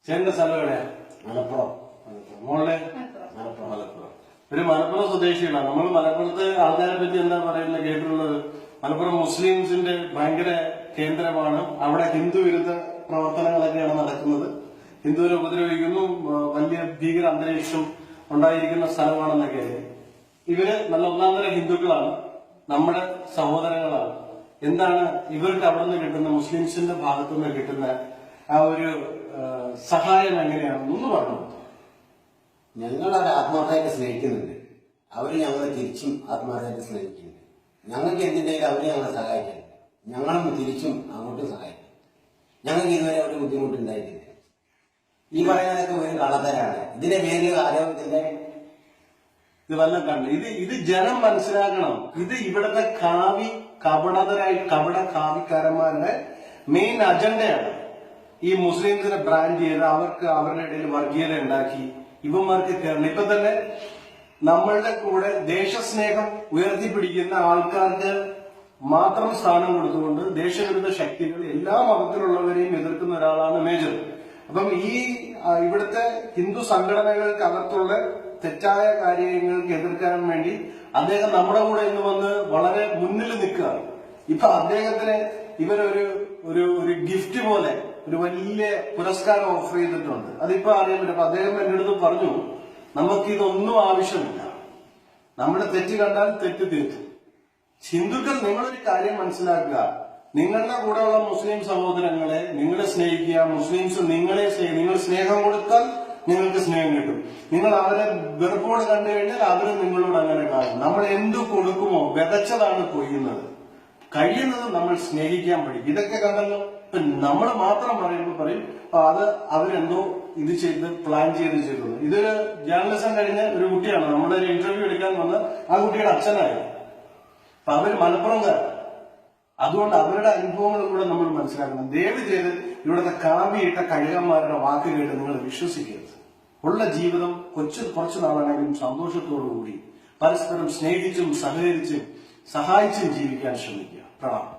ചേട്ടന്റെ സ്ഥലം എവിടെയാ? മലപ്പുറം. മോളെ മലപ്പുറം. ഒരു മലപ്പുറം സ്വദേശികളാണ്. നമ്മൾ മലപ്പുറത്ത് ആൾക്കാരെ പറ്റി എന്താ പറയുന്നത് കേട്ടിട്ടുള്ളത്? മലപ്പുറം മുസ്ലിംസിന്റെ ഭയങ്കര കേന്ദ്രമാണ്. അവിടെ ഹിന്ദു വിരുദ്ധ പ്രവർത്തനങ്ങളൊക്കെയാണ് നടക്കുന്നത്. ഹിന്ദുവിനെ ഉപദ്രവിക്കുന്നു, വലിയ ഭീകര അന്തരീക്ഷം ഉണ്ടായിരിക്കുന്ന സ്ഥലമാണെന്നൊക്കെ. ഇവര് നല്ല ഒന്നാന്തര ഹിന്ദുക്കളാണ്, നമ്മുടെ സഹോദരങ്ങളാണ്. എന്താണ് ഇവർക്ക് അവിടെ നിന്ന് കിട്ടുന്ന, മുസ്ലിംസിന്റെ ഭാഗത്തു നിന്ന് കിട്ടുന്ന ആ ഒരു സഹായം എങ്ങനെയാണെന്നൊന്ന് പറഞ്ഞു. ഞങ്ങളവരെ ആത്മാർത്ഥമായിട്ട് സ്നേഹിക്കുന്നുണ്ട്. അവര് ഞങ്ങളെ തിരിച്ചും ആത്മാർത്ഥമായിട്ട് സ്നേഹിക്കുന്നുണ്ട്. ഞങ്ങൾക്ക് എന്തിൻ്റെയും അവര് ഞങ്ങളെ സഹായിക്കുന്നുണ്ട്. ഞങ്ങളും തിരിച്ചും അങ്ങോട്ടും സഹായിക്കും. ഞങ്ങൾക്ക് ഇതുവരെ ഒരു ബുദ്ധിമുട്ടുണ്ടായിട്ടില്ല. ഈ പറയുന്നതൊക്കെ ഒരു കള്ളത്തരാണ്. ഇതിന്റെ പേരിൽ ആരോഗ്യത്തിന്റെ ഇത് വല്ലതും കണ്ട് ഇത് ജനം മനസ്സിലാക്കണം. ഇത് ഇവിടുത്തെ കപട കാവിക്കാരന്മാരുടെ മെയിൻ അജണ്ടയാണ്. ഈ മുസ്ലിംസിനെ ബ്രാൻഡ് ചെയ്ത് അവർക്ക് അവരുടെ ഇടയിൽ വർഗീയത ഉണ്ടാക്കി ഇവന്മാർക്ക് കയറണം. ഇപ്പൊ തന്നെ നമ്മളുടെ കൂടെ ദേശസ്നേഹം ഉയർത്തിപ്പിടിക്കുന്ന ആൾക്കാർക്ക് മാത്രം സ്ഥാനം കൊടുത്തുകൊണ്ട് ദേശവിരുദ്ധ ശക്തികൾ എല്ലാ മതത്തിലുള്ളവരെയും എതിർക്കുന്ന ഒരാളാണ് മേജർ. അപ്പം ഈ ഇവിടുത്തെ ഹിന്ദു സംഘടനകൾക്കകത്തുള്ള തെറ്റായ കാര്യങ്ങൾക്ക് എതിർക്കാൻ വേണ്ടി അദ്ദേഹം നമ്മുടെ കൂടെ ഇന്ന് വന്ന് വളരെ മുന്നിൽ നിൽക്കുകയാണ്. ഇപ്പൊ അദ്ദേഹത്തിന് ഇവരൊരു ഒരു ഒരു ഗിഫ്റ്റ് പോലെ ഒരു വലിയ പുരസ്കാരം ഓഫർ ചെയ്തിട്ടുണ്ട്. അതിപ്പോ അറിയാൻ പറ്റും. അപ്പൊ അദ്ദേഹം എന്റെ അടുത്ത് പറഞ്ഞു, നമുക്കിതൊന്നും ആവശ്യമില്ല, നമ്മുടെ തെറ്റ് കണ്ടാൽ തെറ്റ് തീർത്തും. ഹിന്ദുക്കൾ, നിങ്ങളൊരു കാര്യം മനസ്സിലാക്കുക, നിങ്ങളുടെ കൂടെയുള്ള മുസ്ലിം സഹോദരങ്ങളെ നിങ്ങൾ സ്നേഹിക്കുക. മുസ്ലിംസ് നിങ്ങളെ നിങ്ങൾ സ്നേഹം കൊടുത്താൽ നിങ്ങൾക്ക് സ്നേഹം കിട്ടും. നിങ്ങൾ അവരെ വെറുപ്പോട് കണ്ടു കഴിഞ്ഞാൽ അവര് നിങ്ങളോട് അങ്ങനെ കാണും. നമ്മൾ എന്തു കൊടുക്കുമോ വിതച്ചതാണ് കൊയ്യുന്നത്. കഴിയുന്നത് നമ്മൾ സ്നേഹിക്കാൻ പഠിക്കും. ഇതൊക്കെ കണ്ടല്ലോ. ഇപ്പൊ നമ്മൾ മാത്രം പറയുമ്പോൾ പറയും അത് അവരെന്തോ ഇത് ചെയ്ത് പ്ലാൻ ചെയ്തു. ഇതൊരു ജേർണലിസം കഴിഞ്ഞ ഒരു കുട്ടിയാണ് നമ്മുടെ ഒരു ഇന്റർവ്യൂ എടുക്കാൻ വന്ന് ആ കുട്ടിയുടെ അച്ഛനായി. അപ്പൊ അവര് മലപ്പുറംകാരാണ്. അതുകൊണ്ട് അവരുടെ അനുഭവങ്ങളും കൂടെ നമ്മൾ മനസ്സിലാക്കണം. ദയവ് ചെയ്ത് ഇവിടുത്തെ കാവിയിട്ട കഴുകന്മാരുടെ വാക്ക് കേട്ട് നിങ്ങൾ വിശ്വസിക്കരുത്. ഉള്ള ജീവിതം കുറച്ചു നാളാണെങ്കിലും സന്തോഷത്തോടുകൂടി പരസ്പരം സ്നേഹിച്ചും സഹകരിച്ചും സഹായിച്ചും ജീവിക്കാൻ ശ്രമിക്കുക. പ്രണാമം.